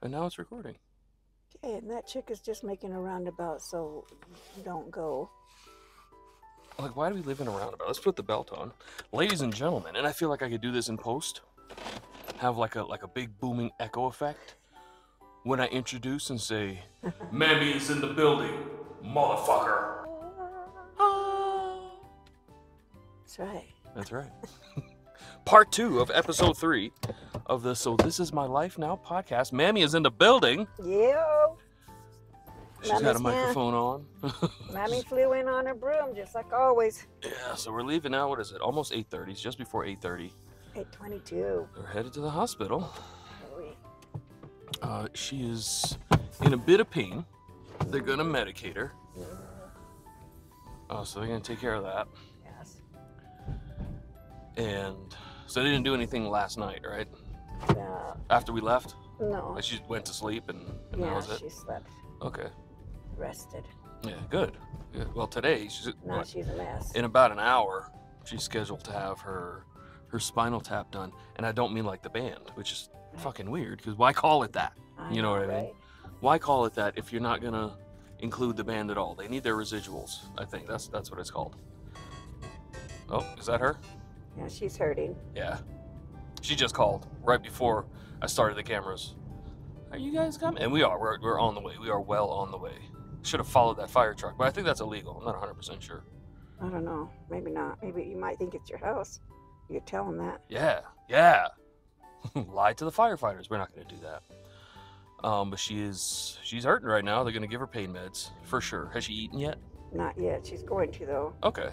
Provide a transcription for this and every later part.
And now it's recording. Okay, and that chick is just making a roundabout, so don't go. Like, why do we live in a roundabout? Let's put the belt on. Ladies and gentlemen, and I feel like I could do this in post. Have like a big booming echo effect when I introduce and say, Mammy is in the building, motherfucker. That's right. That's right. Part 2 of episode 3 of the So This Is My Life Now podcast. Mammy is in the building. Yo! She's got a microphone on. Mammy flew in on her broom, just like always. Yeah, so we're leaving now. What is it? Almost 8:30. It's just before 8:30. 8:22. We're headed to the hospital. Are we? She is in a bit of pain. They're gonna medicate her. So they're gonna take care of that. Yes. And so they didn't do anything last night, right? Yeah. After we left? No. Like she went to sleep and that Yeah, was it? she slept. Okay. Rested. Yeah, good. Well, today, she's Now she's a mess. in about an hour, she's scheduled to have her spinal tap done. And I don't mean like the band, which is fucking weird, because why call it that? You know what I mean? Right? Why call it that if you're not gonna include the band at all? They need their residuals. I think that's what it's called. Oh, is that her? Yeah, she's hurting. Yeah. She just called right before I started the cameras. Are you guys coming? And we are. We're on the way. We are well on the way. Should have followed that fire truck, but I think that's illegal. I'm not 100% sure. I don't know. Maybe not. Maybe you might think it's your house. You could tell them that. Yeah. Lie to the firefighters. We're not going to do that. But she's hurting right now. They're going to give her pain meds for sure. Has she eaten yet? Not yet. She's going to, though. Okay.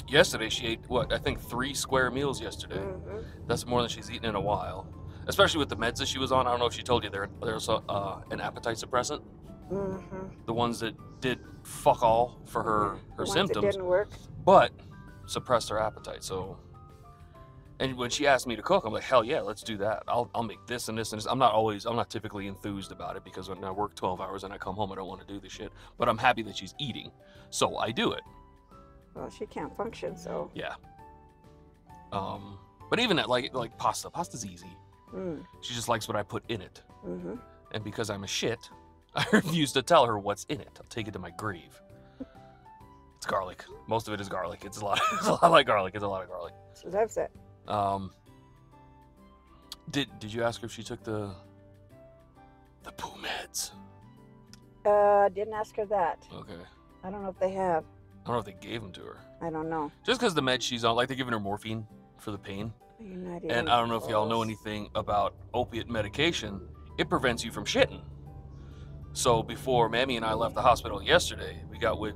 Yesterday she ate I think 3 square meals yesterday. Mm-hmm. That's more than she's eaten in a while. Especially with the meds that she was on. I don't know if she told you there's an appetite suppressant. Mm-hmm. The ones that did fuck all for her The ones symptoms, that didn't work. but suppressed her appetite. So, and when she asked me to cook, I'm like, hell yeah, let's do that. I'll make this and this and this. I'm not typically enthused about it, because when I work 12 hours and I come home, I don't want to do this shit. But I'm happy that she's eating, so I do it. Well, she can't function, so. Yeah. But even at like pasta's easy. Mm. She just likes what I put in it. Mm-hmm. And because I'm a shit, I refuse to tell her what's in it. I'll take it to my grave. It's garlic. Most of it is garlic. It's a lot like garlic. It's a lot of garlic. She loves it. Did you ask her if she took the poo meds? Didn't ask her that. Okay. I don't know if they have. I don't know if they gave them to her. I don't know. Just because the meds she's on, like they're giving her morphine for the pain. You're not even And I don't know if y'all know close. anything about opiate medication. It prevents you from shitting. So before Mammy and I left the hospital yesterday, we got with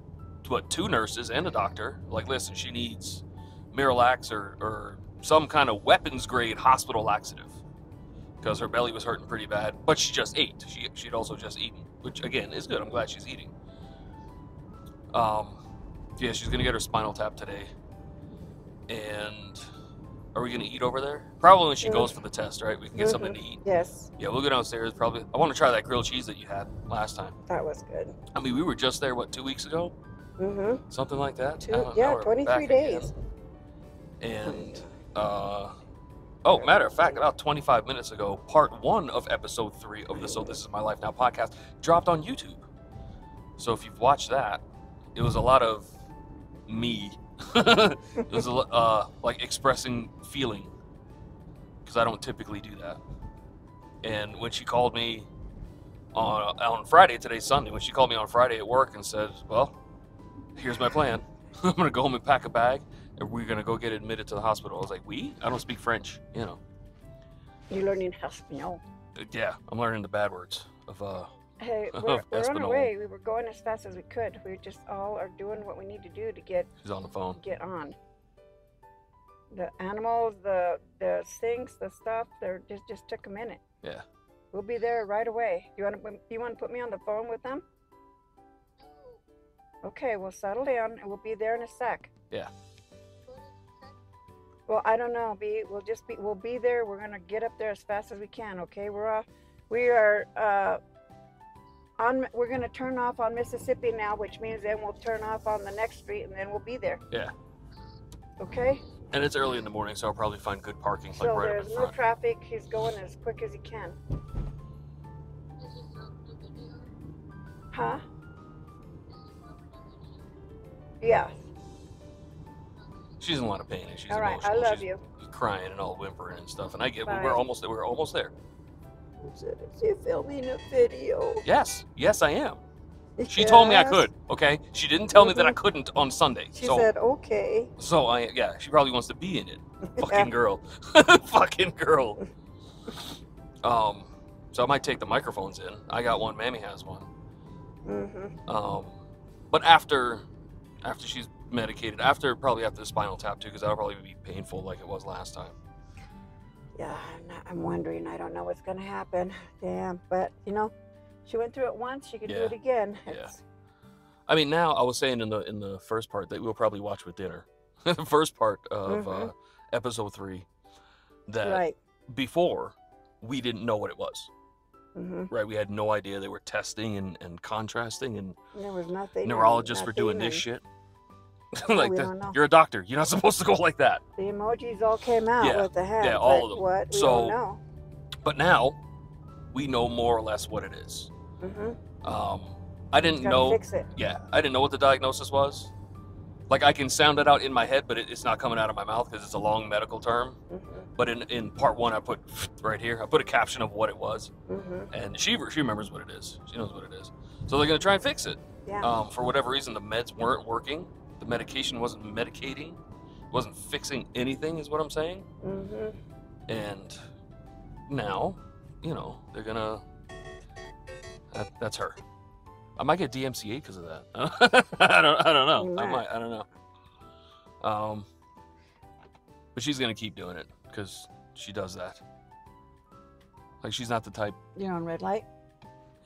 2 nurses and a doctor. Like, listen, she needs Miralax or some kind of weapons grade hospital laxative, because her belly was hurting pretty bad. But she just ate. She'd also just eaten, which again is good. I'm glad she's eating. Yeah, she's gonna get her spinal tap today. And are we gonna eat over there? Probably when she goes for the test, right? We can get something to eat. Yes, Yeah, we'll go downstairs probably. I want to try that grilled cheese that you had last time. that was good. I mean, we were just there, 2 weeks ago? Mm-hmm. Something like that? Yeah, Now we're 23 back days. again. And, matter of fact, about 25 minutes ago, part 1 of episode 3 of the So This Is My Life Now podcast dropped on YouTube. So if you've watched that, it was a lot of me. It was like expressing feeling, because I don't typically do that. And when she called me on Friday, today's Sunday, when she called me on Friday at work and said, well, here's my plan. I'm going to go home and pack a bag, and we're going to go get admitted to the hospital. I was like, I don't speak French, you know. You're learning Espanol. Yeah, I'm learning the bad words of Hey, Of we're on our Espanol. way. We were going as fast as we could. We just all are doing what we need to do to get she's on the phone. on. The animals, the sinks, the stuff, they're just took a minute. Yeah. We'll be there right away. You want to put me on the phone with them? Okay, we'll settle down and we'll be there in a sec. Yeah. Well, I don't know, B. We'll be there. We're gonna get up there as fast as we can. Okay, we're off. We are we're gonna turn off on Mississippi now, which means then we'll turn off on the next street and then we'll be there. Yeah. Okay. And it's early in the morning, so I'll probably find good parking, like So right up there's in no front. traffic. He's going as quick as he can. Huh? Yes. She's in a lot of pain, and she's All right. emotional. I love She's you. crying and all whimpering and stuff. And I get, Bye. we're almost there. Is you filming a video? Yes, I am. She told me I Yes. could. Okay, she didn't tell me that I couldn't on Sunday. She so, said, okay. So she probably wants to be in it. Fucking girl. Fucking girl. So I might take the microphones in. I got one. Mammy has one. But after she's medicated, probably after the spinal tap too, because that'll probably be painful like it was last time. Yeah, I'm wondering. I don't know what's gonna happen. Damn, but you know, she went through it once. She could do it again. I mean, now I was saying in the first part that we'll probably watch with dinner. The first part of episode 3. That before we didn't know what it was. Right, we had no idea they were testing and contrasting, and there was nothing. Neurologists were doing this shit. Like we don't know. You're a doctor. You're not supposed to go like that. The emojis all came out with the head. Yeah, all of them. What? We don't know. But now we know more or less what it is. I didn't know. Fix it. Yeah, I didn't know what the diagnosis was. Like, I can sound it out in my head, but it's not coming out of my mouth because it's a long medical term. But in part 1, I put right here, I put a caption of what it was, and she remembers what it is. She knows what it is. So they're gonna try and fix it. Yeah. For whatever reason, the meds weren't working. The medication wasn't medicating. It wasn't fixing anything, is what I'm saying. And now, you know, they're gonna. That's her. I might get DMCA because of that. I don't know. I don't know. But she's gonna keep doing it because she does that. Like, she's not the type. You're on red light?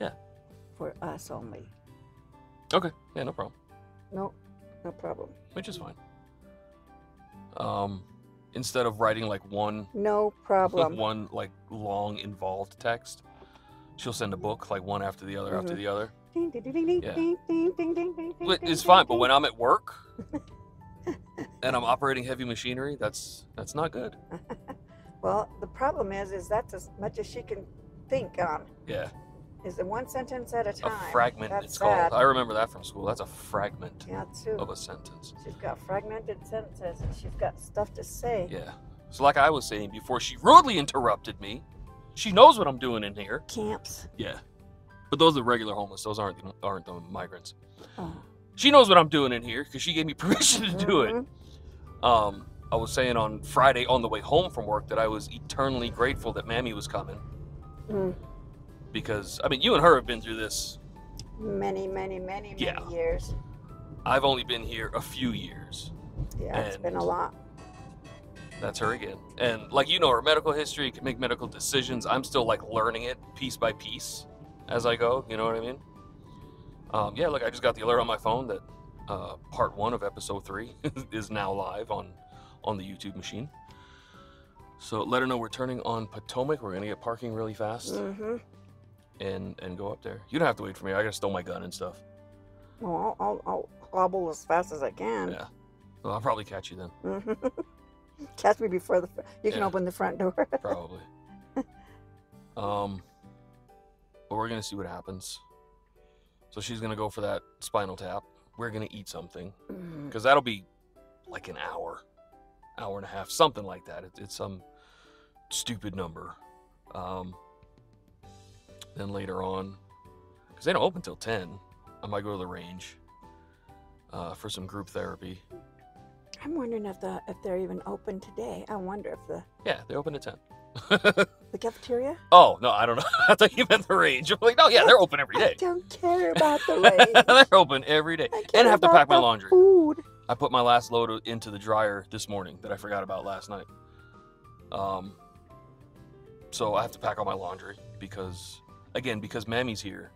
Yeah. For us only. Okay. Yeah, no problem. No problem. Which is fine. Instead of writing like one like long involved text, she'll send a book like one after the other after the other. It's fine, but when I'm at work and I'm operating heavy machinery, that's not good. Well, the problem is that's as much as she can think on. Yeah. Is in one sentence at a time. A fragment, that's it's sad. called. I remember that from school. That's a fragment of a sentence. She's got fragmented sentences and she's got stuff to say. Yeah. So like I was saying before she rudely interrupted me, she knows what I'm doing in here. Camps. Yeah. But those are regular homeless. Those aren't the migrants. Oh. She knows what I'm doing in here because she gave me permission to do it. I was saying on Friday on the way home from work that I was eternally grateful that Mammy was coming. Because, I mean, you and her have been through this many years. I've only been here a few years. Yeah, it's been a lot. That's her again. And like, you know, her medical history, can make medical decisions. I'm still like learning it piece by piece as I go. You know what I mean? Yeah, look, I just got the alert on my phone that part 1 of episode 3 is now live on the YouTube machine. So let her know we're turning on Potomac. We're gonna get parking really fast and go up there. You don't have to wait for me. I gotta stow my gun and stuff. Well, I'll hobble as fast as I can. Yeah. Well, I'll probably catch you then. Catch me before you can open the front door. Probably. But we're gonna see what happens. So she's gonna go for that spinal tap. We're gonna eat something because that'll be like an hour and a half, something like that. It's some stupid number. Then later on, because they don't open till 10, I might go to the range for some group therapy. I'm wondering if they're even open today. I wonder if they open at 10. The cafeteria? Oh, no, I don't know. I thought you meant the range. I'm like, no, yeah, they're open every day. I don't care about the range. They're open every day. And I have to pack my laundry. Food. I put my last load into the dryer this morning that I forgot about last night. So I have to pack all my laundry because Mammy's here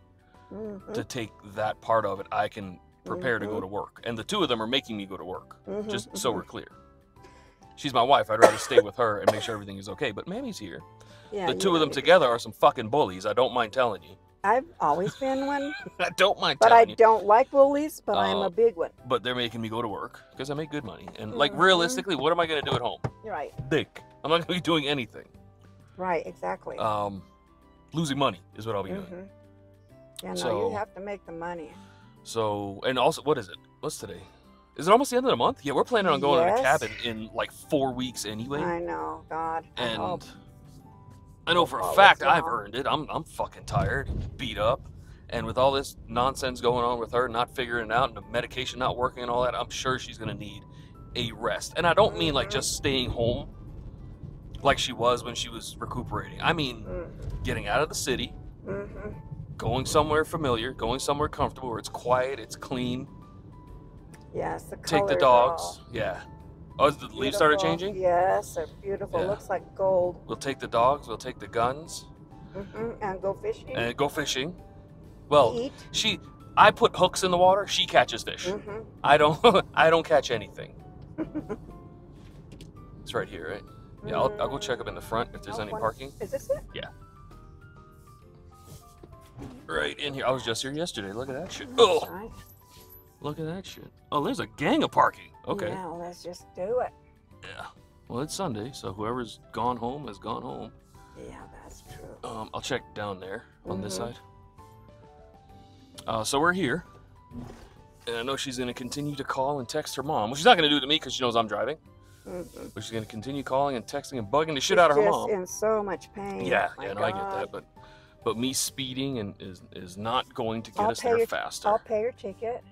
to take that part of it. I can prepare to go to work. And the two of them are making me go to work, just so we're clear. She's my wife. I'd rather stay with her and make sure everything is okay. But Mammy's here. Yeah, the two of them together are some fucking bullies. I don't mind telling you. I've always been one, I don't mind but I telling you. don't like bullies, but I'm a big one. But they're making me go to work because I make good money. And like realistically, what am I going to do at home? Right. Dick. I'm not going to be doing anything. Right, exactly. Losing money is what I'll be doing. Yeah, no, So, you have to make the money. So, and also, what is it? What's today? Is it almost the end of the month? Yeah, we're planning on going to the cabin in like 4 weeks anyway. I know, God. And I know for a fact I've earned it. I'm fucking tired, beat up. And with all this nonsense going on with her, not figuring it out, and the medication not working and all that, I'm sure she's going to need a rest. And I don't mean like just staying home like she was when she was recuperating. I mean getting out of the city, going somewhere familiar, going somewhere comfortable where it's quiet, it's clean. Yes, the colors. Take the dogs. Yeah. Oh, the leaves started changing? Yes, they're beautiful. Yeah. Looks like gold. We'll take the dogs. We'll take the guns. And go fishing. Well, I put hooks in the water. She catches fish. I don't catch anything. It's right here, right? Yeah, I'll go check up in the front if there's any parking. Is this it? Yeah. Right in here. I was just here yesterday. Look at that shit. Oh, right. Look at that shit. Oh, there's a gang of parking. Okay. Yeah, well, let's just do it. Yeah. Well, it's Sunday, so whoever's gone home has gone home. Yeah, that's true. I'll check down there on this side. So we're here, and I know she's going to continue to call and text her mom. Well, she's not going to do it to me because she knows I'm driving. But she's going to continue calling and texting and bugging the shit out of her mom. She's in so much pain. Yeah, no, I get that, but me speeding is not going to get us there faster. I'll pay your ticket.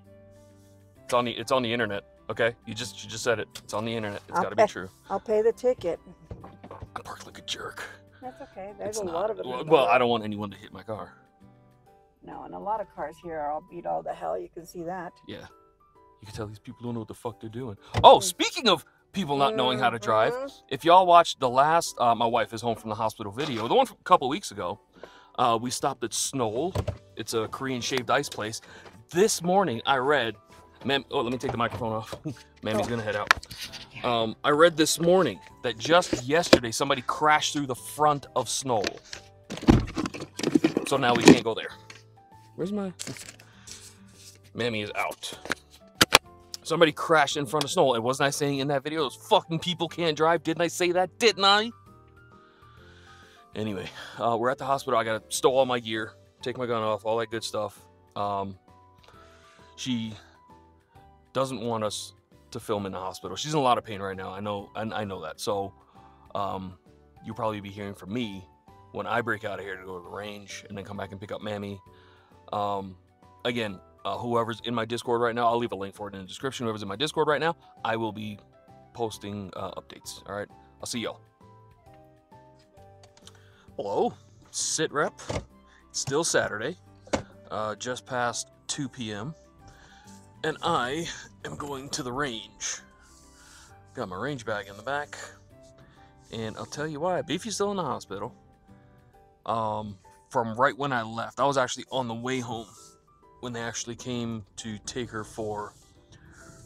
It's on the internet. Okay, you just said it. It's on the internet. It's got to be true. I'll pay the ticket. I parked like a jerk. That's okay. There's a lot of it. Well, I don't want anyone to hit my car. No, and a lot of cars here are all beat all to hell. You can see that. Yeah, you can tell these people don't know what the fuck they're doing. Oh, speaking of people not knowing how to drive, if y'all watched the last my wife is home from the hospital video, the one from a couple weeks ago, we stopped at Snow. It's a Korean shaved ice place. This morning I read. Oh, let me take the microphone off. Mammy's gonna head out. I read this morning that just yesterday somebody crashed through the front of Snow. So now we can't go there. Where's my... Mammy is out. Somebody crashed in front of Snow. And wasn't I saying in that video, those fucking people can't drive? Didn't I say that? Didn't I? Anyway, we're at the hospital. I gotta stow all my gear, take my gun off, all that good stuff. She doesn't want us to film in the hospital. She's in a lot of pain right now. I know that. So you'll probably be hearing from me when I break out of here to go to the range and then come back and pick up Mammy. Again, whoever's in my Discord right now, I'll leave a link for it in the description. Whoever's in my Discord right now, I will be posting updates. All right, I'll see y'all. Hello, sit rep. It's still Saturday, just past 2 p.m. And I am going to the range. Got my range bag in the back. And I'll tell you why. Beefy's still in the hospital. From right when I left. I was actually on the way home when they actually came to take her for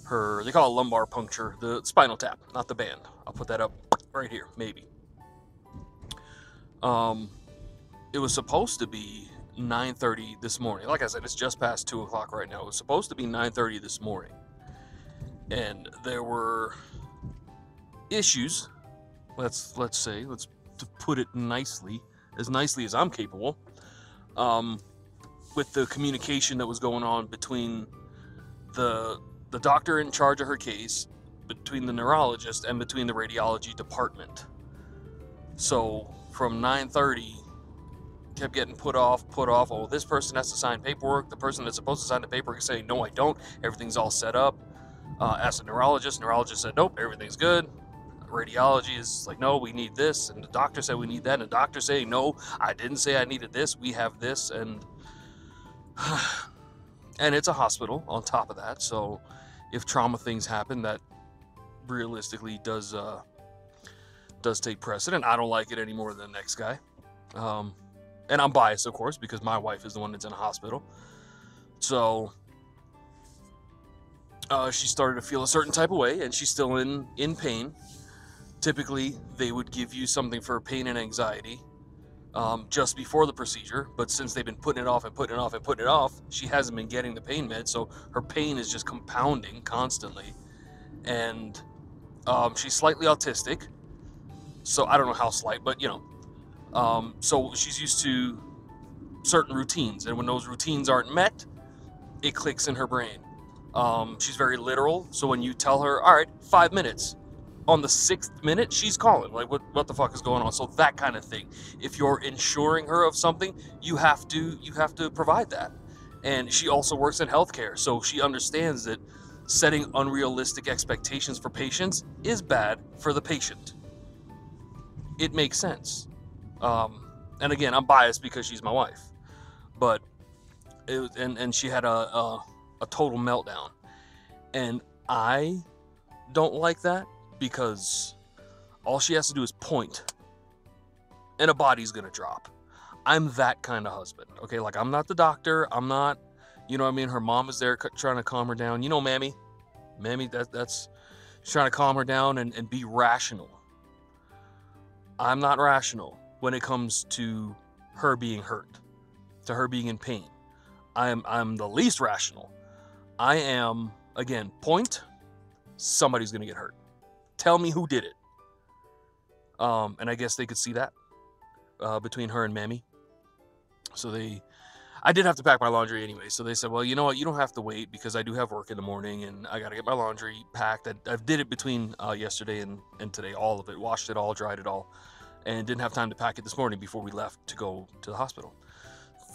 her, they call it lumbar puncture, the spinal tap, not the band. I'll put that up right here, maybe. It was supposed to be 9:30 this morning. Like I said, it's just past 2 o'clock right now. It was supposed to be 9:30 this morning. And there were issues, let's to put it nicely as I'm capable, with the communication that was going on between the doctor in charge of her case, between the neurologist, and between the radiology department. So from 9:30, kept getting put off. Oh, this person has to sign paperwork. The person that's supposed to sign the paperwork is saying, no, I don't. Everything's all set up. Asked the neurologist. Neurologist said, nope, everything's good. Radiology is like, no, we need this. And the doctor said we need that. And the doctor saying, no, I didn't say I needed this. We have this. And it's a hospital on top of that. So if trauma things happen, that realistically does take precedent. I don't like it any more than the next guy. And I'm biased, of course, because my wife is the one that's in a hospital. So she started to feel a certain type of way, and she's still in pain. Typically, they would give you something for pain and anxiety. just before the procedure, but since they've been putting it off and putting it off and putting it off, she hasn't been getting the pain med, so her pain is just compounding constantly. And she's slightly autistic, so I don't know how slight, but you know, so she's used to certain routines, and when those routines aren't met, it clicks in her brain. She's very literal, so when you tell her, all right, 5 minutes, on the 6th minute, she's calling, like, what the fuck is going on? So that kind of thing. If you're insuring her of something, you have to provide that. And she also works in healthcare, so she understands that setting unrealistic expectations for patients is bad for the patient. It makes sense. And again, I'm biased because she's my wife, but it was, and she had a total meltdown, and I don't like that, because all she has to do is point and a body's gonna drop. I'm that kind of husband, okay? Like, I'm not the doctor, I'm not, you know what I mean? Her mom is there trying to calm her down. You know, Mammy, that's she's trying to calm her down and be rational. I'm not rational when it comes to her being hurt, to her being in pain. I'm the least rational. I am, again, point, somebody's gonna get hurt. Tell me who did it. And I guess they could see that between her and Mammy. So I did have to pack my laundry anyway. So they said, well, you know what? You don't have to wait, because I do have work in the morning and I got to get my laundry packed. I did it between yesterday and today, all of it. Washed it all, dried it all. And didn't have time to pack it this morning before we left to go to the hospital.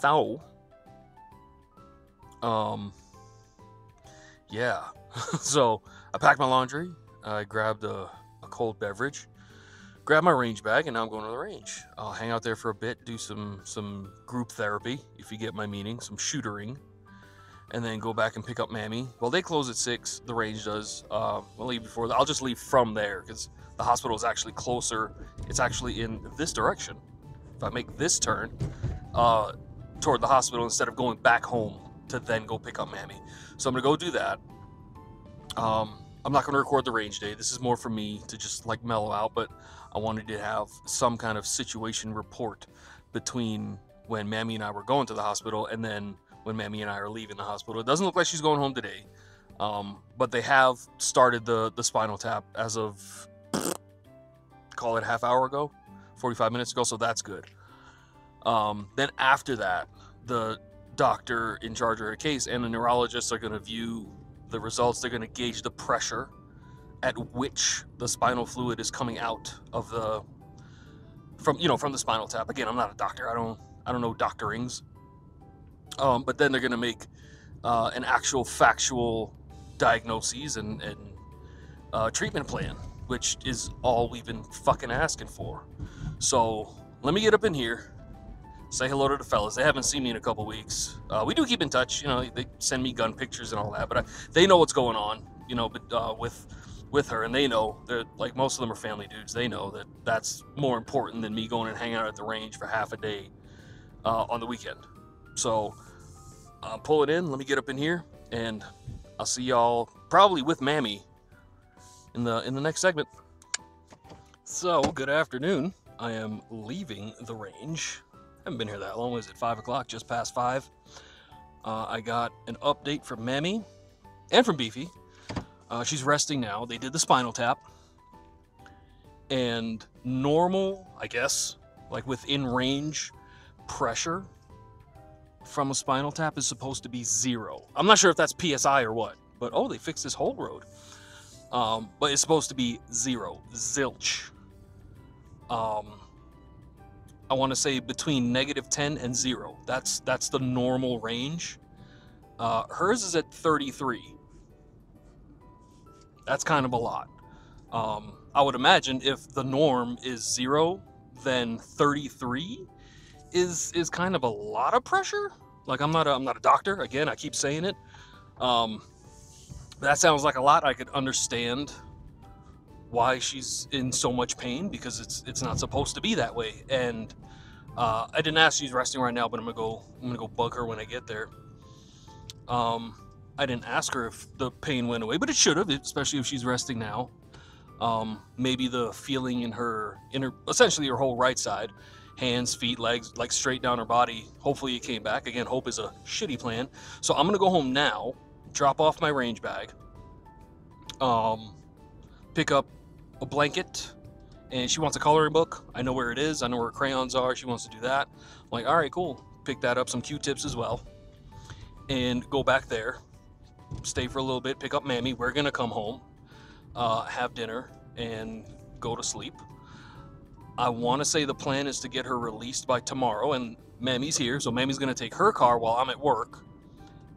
So, yeah. So I packed my laundry. I grabbed a cold beverage, grabbed my range bag, and now I'm going to the range. I'll hang out there for a bit, do some group therapy, if you get my meaning, some shootering, and then go back and pick up Mammy. Well, they close at 6, the range does. I'll leave before that. I'll just leave from there, because the hospital is actually closer. It's actually in this direction. If I make this turn toward the hospital instead of going back home to then go pick up Mammy. So I'm going to go do that. I'm not going to record the range day. This is more for me to just like mellow out, but I wanted to have some kind of situation report between when Mammy and I were going to the hospital and then when Mammy and I are leaving the hospital. It doesn't look like she's going home today, but they have started the spinal tap as of, call it half hour ago, 45 minutes ago, so that's good. Then after that, the doctor in charge of her case and the neurologists are going to view the results. They're going to gauge the pressure at which the spinal fluid is coming out of from the spinal tap. Again, I'm not a doctor. I don't know doctorings. But then they're going to make an actual factual diagnoses and treatment plan, which is all we've been fucking asking for. So let me get up in here, say hello to the fellas. They haven't seen me in a couple weeks. We do keep in touch. You know, they send me gun pictures and all that, but they know what's going on, you know, but with her, and they know, they're like, most of them are family dudes. They know that that's more important than me going and hanging out at the range for half a day on the weekend. So pull it in. Let me get up in here, and I'll see y'all probably with Mammy in the next segment. So good afternoon. I am leaving the range. Haven't been here that long. Was it 5 o'clock? Just past 5. I got an update from Mammy and from Beefy. She's resting now. They did the spinal tap, and normal, I guess, like within range pressure from a spinal tap is supposed to be 0. I'm not sure if that's PSI or what, but they fixed this whole road. But it's supposed to be 0, zilch. I want to say between -10 and 0. That's the normal range. Hers is at 33. That's kind of a lot. I would imagine if the norm is 0, then 33 is kind of a lot of pressure. Like, I'm not a doctor. Again, I keep saying it. That sounds like a lot. I could understand why she's in so much pain, because it's not supposed to be that way. And I didn't ask. She's resting right now, but I'm gonna go bug her when I get there. I didn't ask her if the pain went away, but it should have, especially if she's resting now. Maybe the feeling in her essentially her whole right side hands, feet, legs, like straight down her body. Hopefully it came back. Again, hope is a shitty plan. So I'm gonna go home now, drop off my range bag, pick up a blanket, and she wants a coloring book. I know where it is. I know where her crayons are. She wants to do that. I'm like, all right, cool. Pick that up, some Q-tips as well, and go back there, stay for a little bit, pick up Mammy. We're gonna come home, have dinner, and go to sleep. I want to say the plan is to get her released by tomorrow, and Mammy's here, so Mammy's gonna take her car while I'm at work,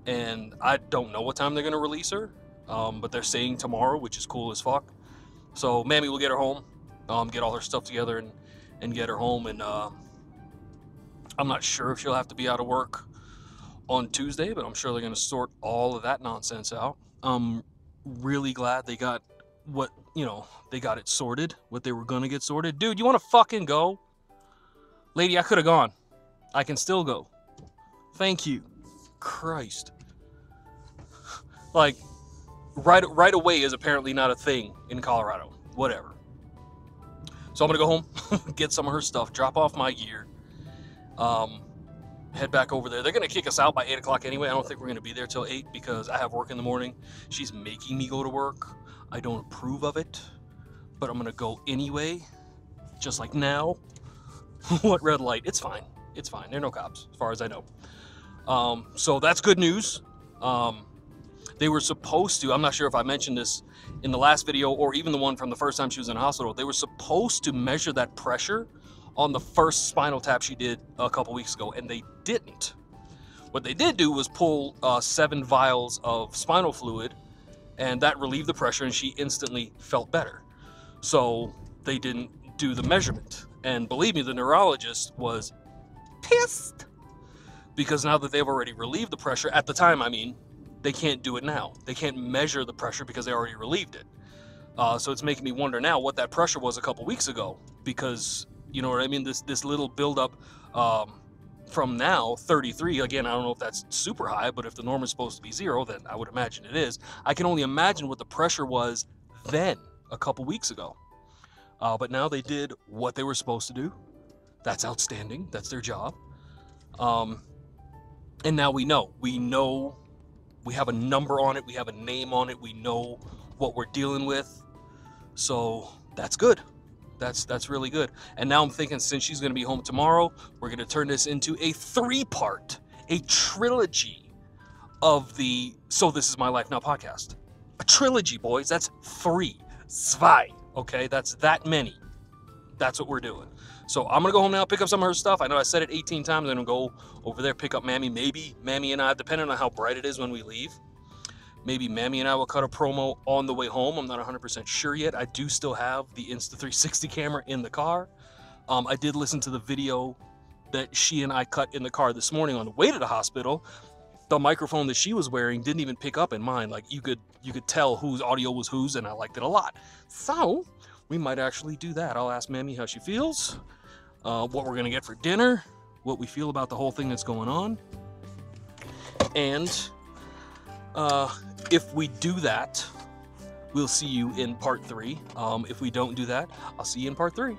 and I don't know what time they're gonna release her, but they're saying tomorrow, which is cool as fuck. So Mammy will get her home, get all her stuff together, and get her home, and I'm not sure if she'll have to be out of work on Tuesday, but I'm sure they're gonna sort all of that nonsense out. I'm really glad they got what, they got it sorted, what they were gonna get sorted. Dude, you wanna fucking go? Lady, I could have gone. I can still go. Thank you. Christ. Like, right away is apparently not a thing in Colorado. Whatever. So I'm gonna go home, get some of her stuff, drop off my gear, head back over there. They're gonna kick us out by 8 o'clock anyway. I don't think we're gonna be there till 8 because I have work in the morning. She's making me go to work. I don't approve of it, but I'm gonna go anyway, just like now. What red light? It's fine. It's fine. There are no cops, as far as I know. So that's good news. They were supposed to, I'm not sure if I mentioned this in the last video or even the one from the first time she was in the hospital, they were supposed to measure that pressure on the first spinal tap she did a couple weeks ago, and they didn't. What they did do was pull 7 vials of spinal fluid, and that relieved the pressure, and she instantly felt better. So they didn't do the measurement. And believe me, the neurologist was pissed, because now that they've already relieved the pressure, at the time, I mean, they can't do it now. They can't measure the pressure because they already relieved it. So it's making me wonder now what that pressure was a couple weeks ago, because, you know what I mean, this little buildup from now, 33, again, I don't know if that's super high, but if the norm is supposed to be 0, then I would imagine it is. I can only imagine what the pressure was then, a couple weeks ago. But now they did what they were supposed to do. That's outstanding. That's their job. And now we know. We have a number on it. We have a name on it. We know what we're dealing with. So that's good. That's really good. And now I'm thinking, since she's going to be home tomorrow, we're going to turn this into a 3-part, a trilogy of the So This Is My Life Now podcast. A trilogy, boys. That's 3. Zwei. Okay, that's that many. That's what we're doing. So I'm going to go home now, pick up some of her stuff. I know I said it 18 times. I'm going to go over there, pick up Mammy. Maybe Mammy and I, depending on how bright it is when we leave, maybe Mammy and I will cut a promo on the way home. I'm not 100% sure yet. I do still have the Insta360 camera in the car. I did listen to the video that she and I cut in the car this morning on the way to the hospital. The microphone that she was wearing didn't even pick up in mine. Like, you could tell whose audio was whose, and I liked it a lot. So we might actually do that. I'll ask Mammy how she feels, what we're going to get for dinner, what we feel about the whole thing that's going on. And if we do that, we'll see you in part 3. If we don't do that, I'll see you in part 3.